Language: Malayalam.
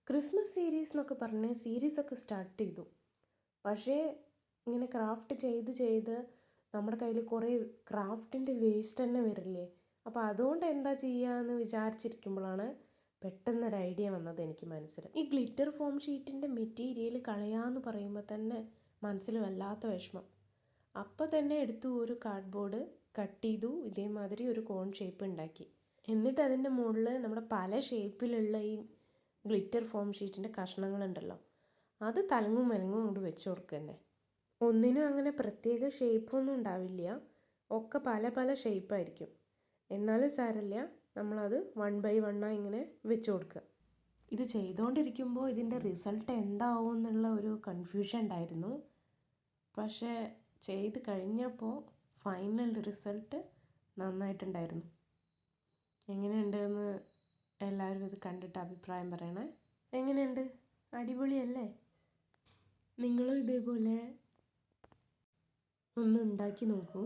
ക്രിസ്മസ് സീരീസ് എന്നൊക്കെ പറഞ്ഞ് സീരീസൊക്കെ സ്റ്റാർട്ട് ചെയ്തു. പക്ഷേ ഇങ്ങനെ ക്രാഫ്റ്റ് ചെയ്ത് നമ്മുടെ കയ്യിൽ കുറേ ക്രാഫ്റ്റിൻ്റെ വേസ്റ്റ് തന്നെ വരില്ലേ. അപ്പോൾ അതുകൊണ്ട് എന്താ ചെയ്യുക എന്ന് വിചാരിച്ചിരിക്കുമ്പോഴാണ് പെട്ടെന്നൊരു ഐഡിയ വന്നത് എനിക്ക് മനസ്സിൽ. ഈ ഗ്ലിറ്റർ ഫോം ഷീറ്റിൻ്റെ മെറ്റീരിയൽ കളയാമെന്ന് പറയുമ്പോൾ തന്നെ മനസ്സിൽ വല്ലാത്ത വിഷമം. അപ്പോൾ തന്നെ എടുത്തു ഒരു കാർഡ്ബോർഡ് കട്ട് ചെയ്തു, ഇതേമാതിരി ഒരു കോൺ ഷേപ്പ് ഉണ്ടാക്കി. എന്നിട്ട് അതിൻ്റെ മുകളിൽ നമ്മുടെ പല ഷേപ്പിലുള്ള ഈ ഗ്ലിറ്റർ ഫോം ഷീറ്റിൻ്റെ കഷ്ണങ്ങളുണ്ടല്ലോ, അത് തലങ്ങും മലങ്ങും കൊണ്ട് വെച്ച് കൊടുക്കുക തന്നെ. ഒന്നിനും അങ്ങനെ പ്രത്യേക ഷേപ്പൊന്നും ഉണ്ടാവില്ല, ഒക്കെ പല പല ഷേപ്പായിരിക്കും. എന്നാലും സാരമില്ല, നമ്മളത് 1 by 1 ഇങ്ങനെ വെച്ച് കൊടുക്കുക. ഇത് ചെയ്തുകൊണ്ടിരിക്കുമ്പോൾ ഇതിൻ്റെ റിസൾട്ട് എന്താവും എന്നുള്ള ഒരു കൺഫ്യൂഷൻ ഉണ്ടായിരുന്നു. പക്ഷേ ചെയ്ത് കഴിഞ്ഞപ്പോൾ ഫൈനൽ റിസൾട്ട് നന്നായിട്ടുണ്ടായിരുന്നു. എങ്ങനെയുണ്ടെന്ന് എല്ലാവരും ഇത് കണ്ടിട്ട് അഭിപ്രായം പറയണേ. എങ്ങനെയുണ്ട്? അടിപൊളിയല്ലേ? നിങ്ങളും ഇതേപോലെ ഒന്ന് ഉണ്ടാക്കി നോക്കൂ.